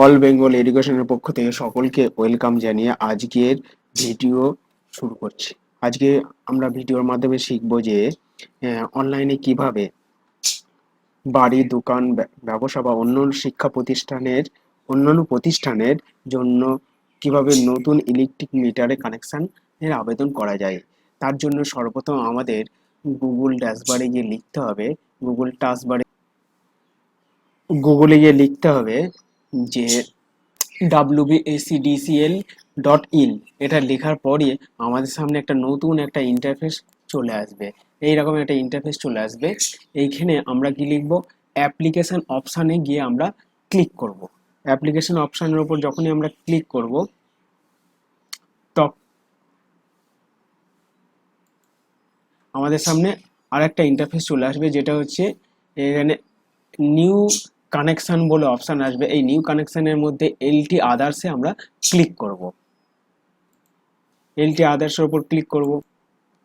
All Bengal এডুকেশনের পক্ষ থেকে সকলকে ওয়েলকাম জানিয়ে আজকের ভিডিও শুরু করছি। আজকে আমরা ভিডিওর মাধ্যমে শিখব যে অনলাইনে কিভাবে বাড়ি, দোকান, ব্যবসা বা অন্যান্য প্রতিষ্ঠানের জন্য কিভাবে নতুন ইলেকট্রিক মিটারে কানেকশনের আবেদন করা যায়। তার জন্য সর্বপ্রথম আমাদের গুগল ড্যাশবারে গিয়ে লিখতে হবে, গুগলে গিয়ে লিখতে হবে যে WBSEDCl.in। এটা লেখার পরে আমাদের সামনে একটা নতুন একটা ইন্টারফেস চলে আসবে। এইরকম একটা ইন্টারফেস চলে আসবে। এইখানে আমরা কি লিখব, অ্যাপ্লিকেশন অপশানে গিয়ে আমরা ক্লিক করব। অ্যাপ্লিকেশন অপশানের উপর যখনই আমরা ক্লিক করব তখন আমাদের সামনে আর একটা ইন্টারফেস চলে আসবে, যেটা হচ্ছে এখানে নিউ কানেকশন বলে অপশান আসবে। এই নিউ কানেকশনের মধ্যে LT আদার্সে আমরা ক্লিক করব। LT আদার্সের উপর ক্লিক করব।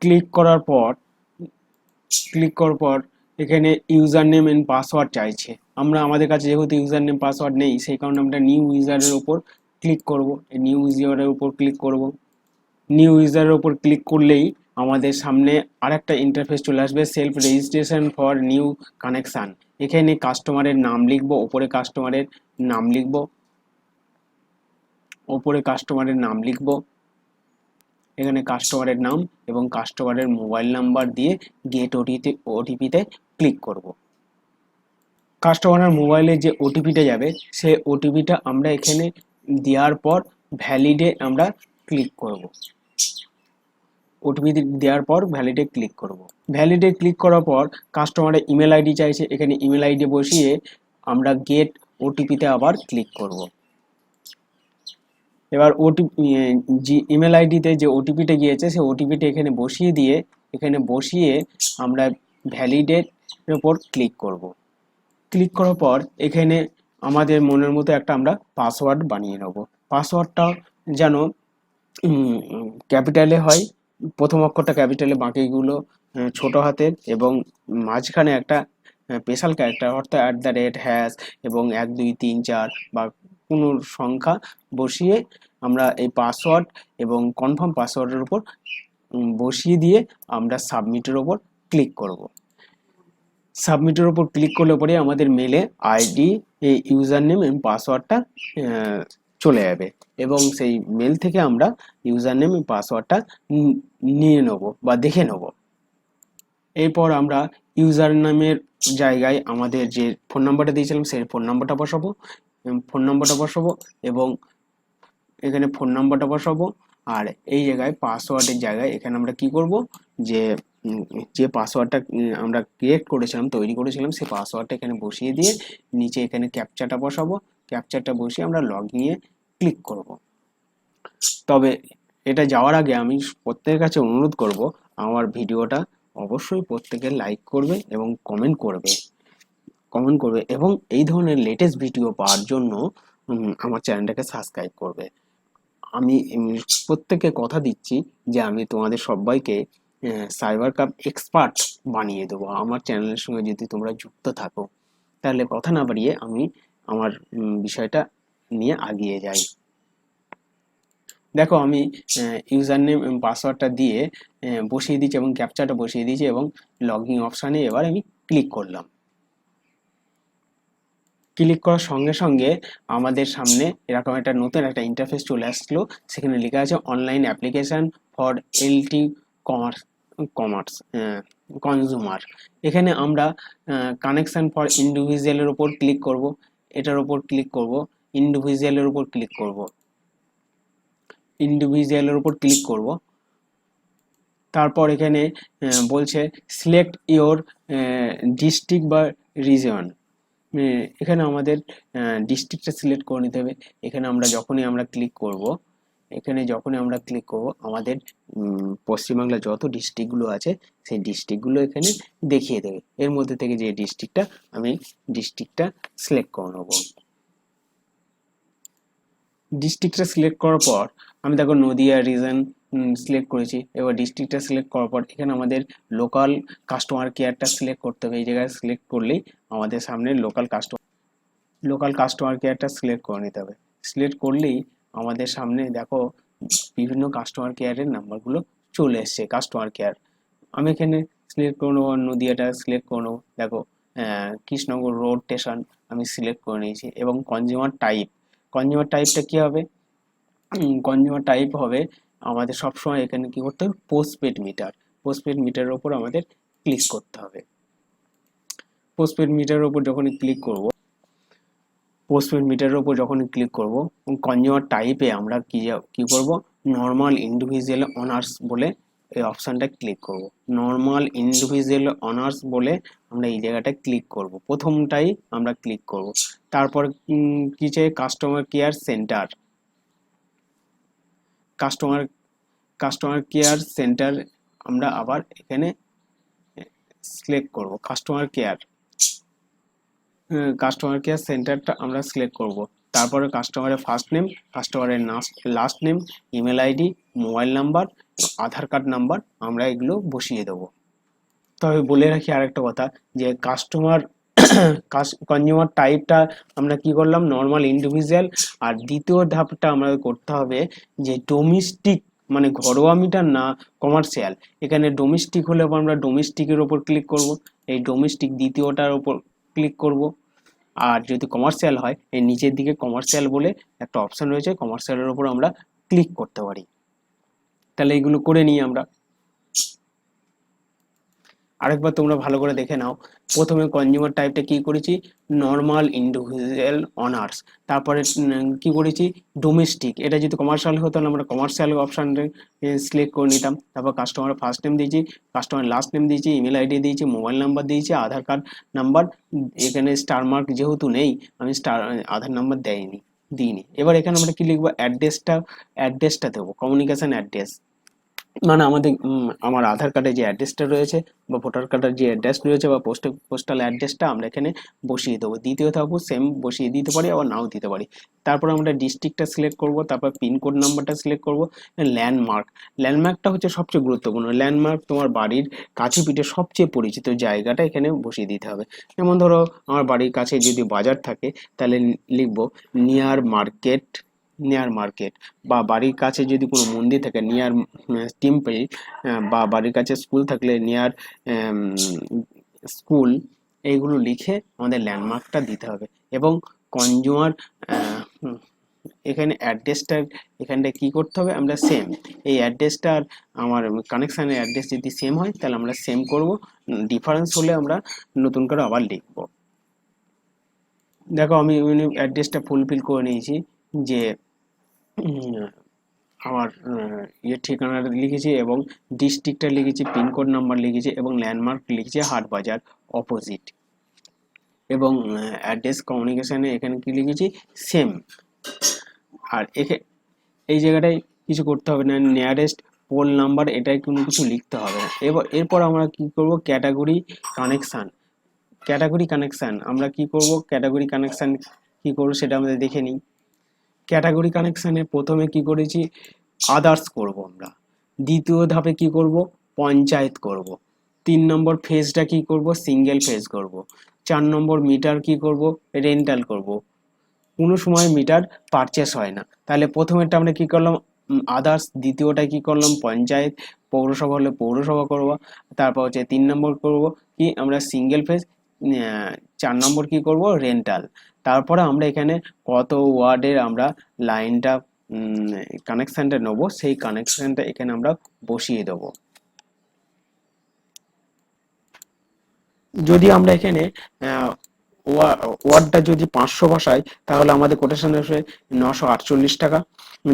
ক্লিক করার পর এখানে ইউজার নেম এন্ড পাসওয়ার্ড চাইছে। আমাদের কাছে যেহেতু ইউজার নেম পাসওয়ার্ড নেই, সেই কারণে আমরা নিউ ইউজারের উপর ক্লিক করব। নিউ ইউজারের উপর ক্লিক করব। নিউ ইউজারের উপর ক্লিক করলেই আমাদের সামনে আরেকটা ইন্টারফেস চলে আসবে, self registration for new connection. এখানে কাস্টমারের নাম লিখব, ওপরে কাস্টমারের নাম লিখব। এখানে কাস্টমারের নাম এবং কাস্টমারের মোবাইল নাম্বার দিয়ে গেট ওটিপিতে ক্লিক করব। কাস্টমারের মোবাইলে যে ওটিপিটা যাবে, সেই ওটিপিটা আমরা এখানে দেওয়ার পর ভ্যালিডে আমরা ক্লিক করব। ওটিপি দেওয়ার পর ভ্যালিডে ক্লিক করব। ভ্যালিডে ক্লিক করার পর কাস্টমারের ইমেল আইডি চাইছে, এখানে ইমেল আইডি বসিয়ে আমরা গেট ওটিপিতে আবার ক্লিক করব। এবার ইমেল আইডিতে যে ওটিপিটা গিয়েছে সেই ওটিপিটা এখানে বসিয়ে আমরা ভ্যালিডের উপর ক্লিক করব। ক্লিক করার পর এখানে আমাদের মনের মতো একটা আমরা পাসওয়ার্ড বানিয়ে নেব। পাসওয়ার্ডটা যেন ক্যাপিটালে হয়, প্রথম অক্ষরটা ক্যাপিটালে, বাকিগুলো ছোট হাতের, এবং মাঝখানে একটা স্পেশাল ক্যারেক্টার অর্থাৎ @# এবং 1 2 3 4 বা কোনো সংখ্যা বসিয়ে আমরা এই পাসওয়ার্ড এবং কনফার্ম পাসওয়ার্ডের উপর বসিয়ে দিয়ে আমরা সাবমিটের উপর ক্লিক করব। সাবমিটের উপর ক্লিক করলে পরে আমাদের মেলে আইডি, এই ইউজার নেম এবং পাসওয়ার্ডটা চলে যাবে, এবং সেই মেল থেকে আমরা ইউজার নেম এবং পাসওয়ার্ডটা নিয়ে নেব বা দেখে নেব। এরপর আমরা ইউজার নামের জায়গায় আমাদের যে ফোন নাম্বারটা দিয়েছিলাম সেই ফোন নাম্বারটা বসাবো এবং এখানে ফোন নাম্বারটা বসাবো। আর এই জায়গায় পাসওয়ার্ডের জায়গায় এখানে আমরা কি করব, যে পাসওয়ার্ডটা আমরা তৈরি করেছিলাম সেই পাসওয়ার্ডটা এখানে বসিয়ে দিয়ে নিচে এখানে ক্যাপচাটা বসাবো। ক্যাপচারটা বসিয়ে আমরা লগইনে ক্লিক করব। তবে এটা যাওয়ার আগে আমি প্রত্যেকের কাছে অনুরোধ করব, আমার ভিডিওটা অবশ্যই প্রত্যেকে লাইক করবে এবং কমেন্ট করবে এবং এই ধরনের লেটেস্ট ভিডিও পাওয়ার জন্য আমার চ্যানেলটাকে সাবস্ক্রাইব করবে। আমি প্রত্যেককে কথা দিচ্ছি যে আমি তোমাদের সবাইকে সাইবার ক্রাইম এক্সপার্ট বানিয়ে দেবো আমার চ্যানেলের সঙ্গে যদি তোমরা যুক্ত থাকো। তাহলে কথা না বাড়িয়ে আমি আমার বিষয়টা নিয়ে এগিয়ে যাই। দেখো, আমি ইউজার নেম এবং পাসওয়ার্ডটা দিয়ে বসিয়ে দিয়েছি এবং ক্যাপচাটা বসিয়ে দিয়েছি এবং লগইন অপশানে এবার আমি ক্লিক করলাম। ক্লিক করার সঙ্গে সঙ্গে আমাদের সামনে এরকম একটা নতুন একটা ইন্টারফেস চলে আসলো। সেখানে লেখা আছে online application for LT consumer. এখানে আমরা কানেকশন ফর ইন্ডিভিজুয়ালের উপর ক্লিক করব। এটার উপর ক্লিক করব, ইন্ডিভিজুয়ালের উপর ক্লিক করব। তারপর এখানে বলছে সিলেক্ট ইওর ডিস্ট্রিক্ট বা রিজন। এখানে আমাদের ডিস্ট্রিক্টটা সিলেক্ট করে নিতে হবে। এখানে যখনই আমরা ক্লিক করব আমাদের পশ্চিমবাংলার যত ডিস্ট্রিক্টগুলো আছে সেই ডিস্ট্রিক্টগুলো এখানে দেখিয়ে দেবে। এর মধ্যে থেকে যে ডিস্ট্রিক্টটা সিলেক্ট করে নেব। ডিস্ট্রিক্টটা সিলেক্ট করার পর আমি দেখো নদিয়া রিজন সিলেক্ট করেছি। এবার ডিস্ট্রিক্টটা সিলেক্ট করার পর এখানে আমাদের লোকাল কাস্টমার কেয়ারটা সিলেক্ট করতে হবে। এই জায়গায় সিলেক্ট করলেই আমাদের সামনে লোকাল কাস্টমার লোকাল কাস্টমার কেয়ারটা সিলেক্ট করে নিতে হবে। সিলেক্ট করলেই আমাদের সামনে দেখো বিভিন্ন কাস্টমার কেয়ারের নাম্বারগুলো চলে এসছে। কাস্টমার কেয়ার আমি এখানে সিলেক্ট করে নেবো, নদিয়াটা সিলেক্ট করে নেবো। দেখো কৃষ্ণনগর রোড স্টেশন আমি সিলেক্ট করে নিয়েছি। এবং কনজিউমার টাইপটা কি হবে? কনজিউমার টাইপ হবে আমাদের সবসময় এখানে কি করতে হবে, পোস্টপেড মিটারের ওপর আমাদের ক্লিক করতে হবে। পোস্টপেড মিটারের ওপর যখনই ক্লিক করব, কনজিউমার টাইপে আমরা কি করব, নর্মাল ইন্ডিভিজুয়াল অনার্স বলে এই অপশানটা ক্লিক করব। নর্মাল ইন্ডিভিজুয়াল অনার্স বলে আমরা এই জায়গাটায় ক্লিক করব, প্রথমটাই আমরা ক্লিক করব। তারপর কি চাই, customer care centre. Customer care centre আমরা আবার এখানে সিলেক্ট করব। কাস্টমার কেয়ার সেন্টারটা আমরা সিলেক্ট করব। তারপরে কাস্টমারের ফার্স্ট নেম, কাস্টমারের last name, email ID, mobile number, Aadhaar card number আমরা এগুলো বসিয়ে দেবো। তবে বলে রাখি আরেকটা কথা, যে কনজিউমার টাইপটা আমরা কি করলাম, নর্মাল ইন্ডিভিজুয়াল। আর দ্বিতীয় ধাপটা আমাদের করতে হবে যে ডোমেস্টিক, মানে ঘরোয়া মিটার না কমার্শিয়াল। এখানে ডোমেস্টিক হলে আমরা ডোমেস্টিকের ওপর ক্লিক করব, এই ডোমেস্টিক দ্বিতীয়টার ওপর ক্লিক করব। আর যদি কমার্শিয়াল হয়, এই নিচের দিকে কমার্শিয়াল বলে একটা অপশন রয়েছে, কমার্শিয়ালের ওপর আমরা ক্লিক করতে পারি। তাহলে এইগুলো করে নিই আমরা। আরেকবার তোমরা ভালো করে দেখে নাও। প্রথমে কনজিউমার টাইপটা কি করেছি, নর্মাল ইন্ডিভিজুয়াল অনার্স। তারপরে কি করেছি, ডোমেস্টিক। এটা যদি কমার্শিয়াল হতো তাহলে আমরা কমার্শিয়াল অপশানটা সিলেক্ট করে নিতাম। তারপর কাস্টমার ফার্স্ট নেম দিয়েছি, কাস্টমার লাস্ট নেম দিয়েছি, ইমেল আইডি দিয়েছি, মোবাইল নাম্বার দিয়েছি, আধার কার্ড নাম্বার। এখানে স্টার মার্ক যেহেতু নেই, আমি আধার নাম্বার দিইনি। এবার এখানে আমরা কি লিখবো, অ্যাড্রেসটা দেবো, কমিউনিকেশন অ্যাড্রেস। মানে আমার আধার কার্ডে যে অ্যাড্রেসটা রয়েছে, বা ভোটার কার্ডের যে অ্যাড্রেস রয়েছে, বা পোস্টাল অ্যাড্রেসটা আমরা এখানে বসিয়ে দেবো। দ্বিতীয় ধাপও সেম বসিয়ে দিতে পারি, আবার নাও দিতে পারি। তারপর আমরা ডিস্ট্রিক্টটা সিলেক্ট করব, তারপর পিনকোড নাম্বারটা সিলেক্ট করব। ল্যান্ডমার্কটা হচ্ছে সবচেয়ে গুরুত্বপূর্ণ। ল্যান্ডমার্ক তোমার বাড়ির কাছে পিঠে সবচেয়ে পরিচিত জায়গাটা এখানে বসিয়ে দিতে হবে। যেমন ধরো আমার বাড়ির কাছে যদি বাজার থাকে, তাহলে লিখবো নিয়ার মার্কেট। বা বাড়ির কাছে যদি কোনো মন্দির থাকে, নিয়ার টেম্পল। বা বাড়ির কাছে স্কুল থাকলে নিয়ার স্কুল। এইগুলো লিখে আমাদের ল্যান্ডমার্কটা দিতে হবে। এবং কনজিউমার এখানে এখানটা কি করতে হবে, আমরা সেম এই অ্যাড্রেসটার, আমার কানেকশানের অ্যাড্রেস যদি সেম হয় তাহলে আমরা সেম করব। ডিফারেন্স হলে আমরা নতুন করে আবার লিখব। দেখো আমি অ্যাড্রেসটা ফুলফিল করে নিয়েছি, যে আমার ঠিকানাটা লিখেছি, এবং ডিস্ট্রিক্টটা লিখেছি, পিনকোড নাম্বার লিখেছি, এবং ল্যান্ডমার্ক লিখেছি হাটবাজার অপোজিট। এবং অ্যাড্রেস কমিউনিকেশানে এখানে কি লিখেছি, সেম। আর এই জায়গাটায় কিছু করতে হবে না, নিয়ারেস্ট পোল নাম্বার, এটাই কোনো কিছু লিখতে হবে না। এরপর আমরা কি করব, ক্যাটাগরি কানেকশান আমরা কি করব, ক্যাটাগরি কানেকশান কি করব সেটা আমাদের দেখে নিই। ক্যাটাগরি কানেকশানে প্রথমে কি করেছি, আদার্স করব আমরা। দ্বিতীয় ধাপে কি করব, পঞ্চায়েত করব। 3 নম্বর ফেজটা কি করব, সিঙ্গেল ফেজ করব। 4 নম্বর মিটার কি করব, রেন্টাল করব। কোনো সময় মিটার পারচেস হয় না, তাহলে প্রথমেরটা আমরা কি করলাম, আদার্স। দ্বিতীয়টা কি করলাম, পঞ্চায়েত। পৌরসভা হলে পৌরসভা করব। তারপর হচ্ছে 3 নম্বর করব কি, আমরা সিঙ্গেল ফেজ। 4 নম্বর কি করব, রেন্টাল। তারপরে আমরা এখানে কত ওয়ার্ডের আমরা লাইনটা কানেকশানটা নেব, সেই কানেকশানটা এখানে আমরা বসিয়ে দেবো। যদি আমরা এখানে ওয়ার্ডটা যদি 500 বসাই, তাহলে আমাদের কোটেশন আসবে 948 টাকা।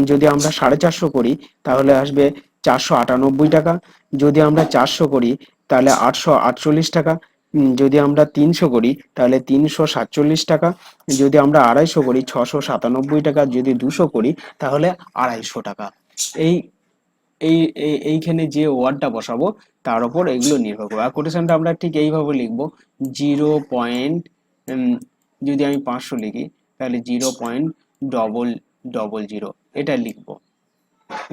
যদি আমরা 450 করি তাহলে আসবে 498 টাকা। যদি আমরা 400 করি তাহলে 848 টাকা। যদি আমরা 300 করি তাহলে 347 টাকা। যদি আমরা 250 করি 697 টাকা। যদি 200 করি তাহলে 250 টাকা। এই এই এইখানে যে ওয়ার্ডটা বসাবো তার উপর এগুলো নির্ভর করবে। আর কোটেশনটা আমরা ঠিক এইভাবে লিখবো, 0. যদি আমি 500 লিখি তাহলে 0.00 এটা লিখবো।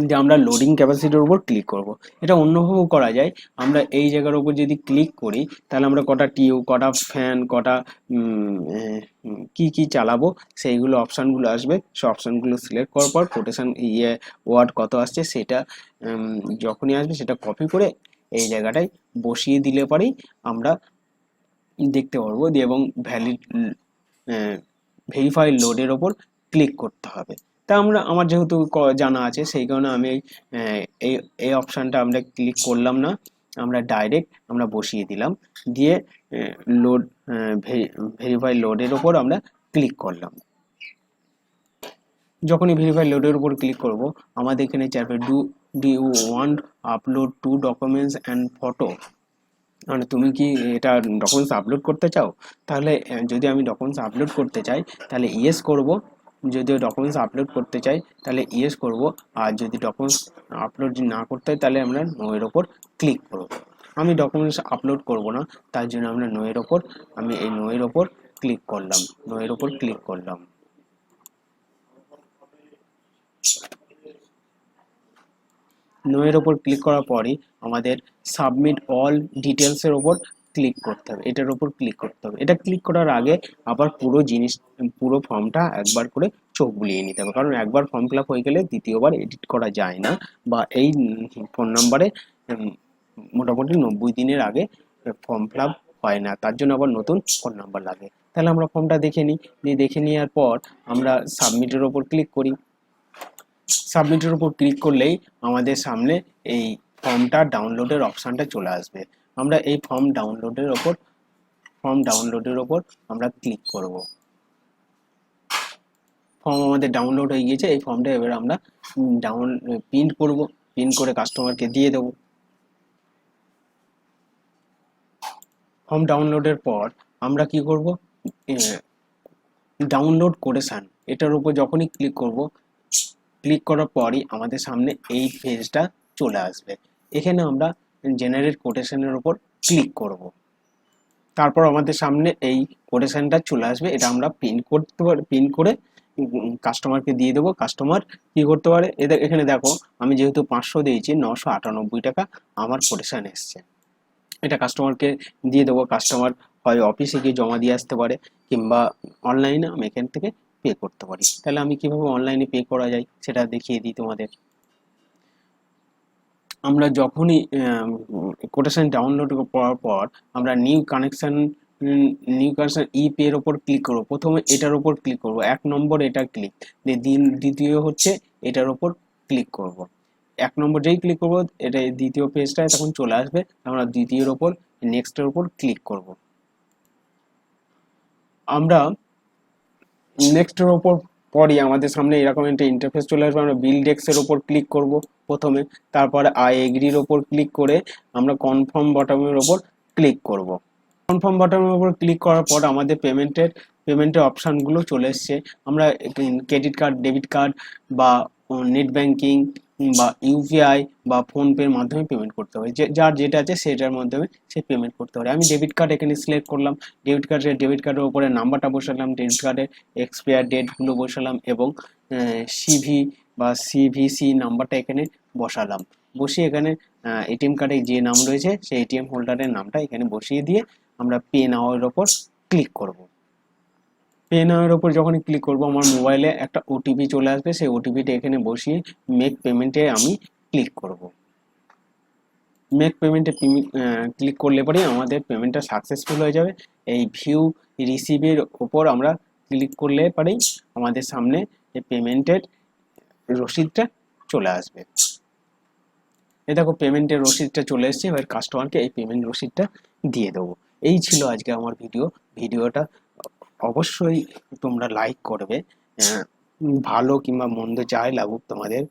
যে আমরা লোডিং ক্যাপাসিটির উপর ক্লিক করব। এটা অন্যভাবেও করা যায়। আমরা এই জায়গার উপর যদি ক্লিক করি তাহলে আমরা কটা টিউব, কটা ফ্যান, কটা কি চালাবো সেইগুলো অপশানগুলো আসবে। সেই অপশানগুলো সিলেক্ট করার পর কোটেশন ওয়ার্ড কত আসছে সেটা যখনই আসবে সেটা কপি করে এই জায়গাটায় বসিয়ে দিলে পরেই আমরা দেখতে পারবো দিয়ে, এবং ভ্যালিড ভেরিফাই লোডের ওপর ক্লিক করতে হবে। তা আমার যেহেতু জানা আছে সেই কারণে আমি এই এই অপশানটা আমরা ক্লিক করলাম না, আমরা ডাইরেক্ট আমরা বসিয়ে দিলাম, দিয়ে লোড ভেরিফাই লোডের ওপর আমরা ক্লিক করলাম। যখনই ভেরিফাই লোডের উপর ক্লিক করব আমাদের এখানে চাইবে do you want upload to documents and photo, মানে তুমি কি এটা ডকুমেন্টস আপলোড করতে চাও। তাহলে যদি আমি ডকুমেন্টস আপলোড করতে চাই তাহলে ইয়েস করব, যদি ডকুমেন্টস আপলোড করতে চাই তাহলে ইয়েস করব, আর যদি ডকুমেন্টস আপলোড না করতে হয় তাহলে আমরা নো এর ওপর ক্লিক করব। আমি ডকুমেন্টস আপলোড করব না, তার জন্য আমরা নো এর ওপর, আমি এই নো এর ওপর ক্লিক করলাম, নো এর ওপর ক্লিক করলাম। নো এর ওপর ক্লিক করার পরই আমাদের সাবমিট অল ডিটেলসের ওপর ক্লিক করতে হবে, এটার ওপর ক্লিক করতে হবে। এটা ক্লিক করার আগে আবার পুরো ফর্মটা একবার করে চোখ বুলিয়ে নিতে হবে, কারণ একবার ফর্ম ফিল আপ হয়ে গেলে দ্বিতীয়বার এডিট করা যায় না, বা এই ফোন নাম্বারে মোটামুটি 90 দিনের আগে ফর্ম ফিল আপ হয় না, তার জন্য আবার নতুন ফোন নাম্বার লাগে। তাহলে আমরা ফর্মটা দেখে নিই, দেখে নেওয়ার পর আমরা সাবমিটের ওপর ক্লিক করি। সাবমিটের উপর ক্লিক করলেই আমাদের সামনে এই ফর্মটা ডাউনলোডের অপশানটা চলে আসবে। আমরা এই ফর্ম ডাউনলোডের ওপর আমরা ক্লিক করব। ফর্ম আমাদের ডাউনলোড হয়ে গিয়েছে, এই ফর্মটা এবার আমরা প্রিন্ট করব, প্রিন্ট করে কাস্টমারকে দিয়ে দেবো। ফর্ম ডাউনলোডের পর আমরা কি করব, ডাউনলোড কোটেশন এটার উপর যখনই ক্লিক করব, ক্লিক করার পরই আমাদের সামনে এই পেজটা চলে আসবে। এখানে আমরা জেনারেট কোটেশনের উপর ক্লিক করব। তারপর আমাদের সামনে এই কোটেশনটা চলে আসবে, এটা আমরা প্রিন্ট করতে পারি, প্রিন্ট করে কাস্টমারকে দিয়ে দেবো। কাস্টমার কি করতে পারে, এখানে দেখো আমি যেহেতু 500 দিয়েছি, 998 টাকা আমার কোটেশন এসছে। এটা কাস্টমারকে দিয়ে দেবো। কাস্টমার হয় অফিসে গিয়ে জমা দিয়ে আসতে পারে, কিংবা অনলাইনে আমি এখান থেকে পে করতে পারি। তাহলে আমি কিভাবে অনলাইনে পে করা যায় সেটা দেখিয়ে দিই তোমাদের। আমরা যখনই কোটেশন ডাউনলোড করার পর আমরা নিউ কানেকশন ই পে এর ওপর ক্লিক করব। প্রথমে এটার ওপর ক্লিক করব, 1 নম্বর এটা ক্লিক, দ্বিতীয় হচ্ছে এটার ওপর ক্লিক করব। 1 নম্বর যেই ক্লিক করব এটা দ্বিতীয় পেজটায় তখন চলে আসবে, আমরা দ্বিতীয়ের ওপর নেক্সটের ওপর ক্লিক করব। আমরা নেক্সটের ওপর পরই আমাদের সামনে এরকম একটা ইন্টারফেস চলে আসবে। আমরা বিল ডেস্কের ওপর ক্লিক করব প্রথমে, তারপরে আই এগ্রির ওপর ক্লিক করে আমরা কনফার্ম বটমের ওপর ক্লিক করব। কনফার্ম বাটনের উপর ক্লিক করার পর আমাদের পেমেন্টের অপশানগুলো চলে এসছে। আমরা ক্রেডিট কার্ড, ডেবিট কার্ড বা নেট ব্যাংকিং বা ইউপিআই বা ফোনপের মাধ্যমে পেমেন্ট করতে পারি, যার যেটা আছে সেটার মাধ্যমে সে পেমেন্ট করতে পারে। আমি ডেবিট কার্ড এখানে সিলেক্ট করলাম, ডেবিট কার্ডের উপরে নাম্বারটা বসালাম, ডেবিট কার্ডের এক্সপায়ার ডেটগুলো বসালাম, এবং সিভি বা সিভিসি নাম্বারটা এখানে বসালাম। বসিয়ে এখানে এটিএম কার্ডে যে নাম রয়েছে সেই এটিএম হোল্ডারের নামটা এখানে বসিয়ে দিয়ে আমরা পে নাওয়ের ওপর ক্লিক করব। পে নাওয়ের ওপর যখনই ক্লিক করব আমার মোবাইলে একটা ওটিপি চলে আসবে, সেই ওটিপিটা এখানে বসিয়ে মেক পেমেন্টে আমি ক্লিক করব। মেক পেমেন্টে ক্লিক করলে পরে আমাদের পেমেন্টটা সাকসেসফুল হয়ে যাবে। এই ভিউ রিসিভের ওপর আমরা ক্লিক করলে পরেই আমাদের সামনে এই পেমেন্টের রসিদটা চলে আসবে। এই দেখো পেমেন্টের রসিদটা চলে এসেছে, এবার কাস্টমারকে এই পেমেন্ট রসিদটা দিয়ে দেবো। এই ছিল আজকে আমার ভিডিওটা অবশ্যই তোমরা লাইক করবে, ভালো কিংবা মন্দ যাই লাগুক তোমাদের,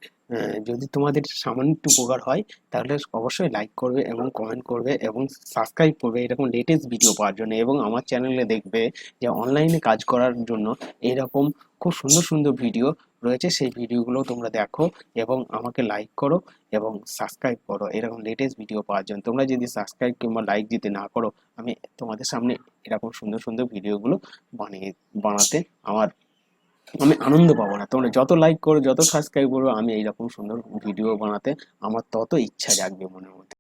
যদি তোমাদের সামান্য একটু উপকার হয় তাহলে অবশ্যই লাইক করবে এবং কমেন্ট করবে এবং সাবস্ক্রাইব করবে এরকম লেটেস্ট ভিডিও পাওয়ার জন্য। এবং আমার চ্যানেলে দেখবে যে অনলাইনে কাজ করার জন্য এরকম খুব সুন্দর সুন্দর ভিডিও রয়েছে, সেই ভিডিওগুলো তোমরা দেখো এবং আমাকে লাইক করো এবং সাবস্ক্রাইব করো এরকম লেটেস্ট ভিডিও পাওয়ার জন্য। তোমরা যদি সাবস্ক্রাইব কিংবা লাইক দিতে না করো আমি তোমাদের সামনে এরকম সুন্দর সুন্দর ভিডিওগুলো বানাতে আমার আমি আনন্দ পাবো না। তোমরা যত লাইক করো, যত সাবস্ক্রাইব করো, আমি এইরকম সুন্দর ভিডিও বানাতে আমার তত ইচ্ছা জাগবে মনের মধ্যে।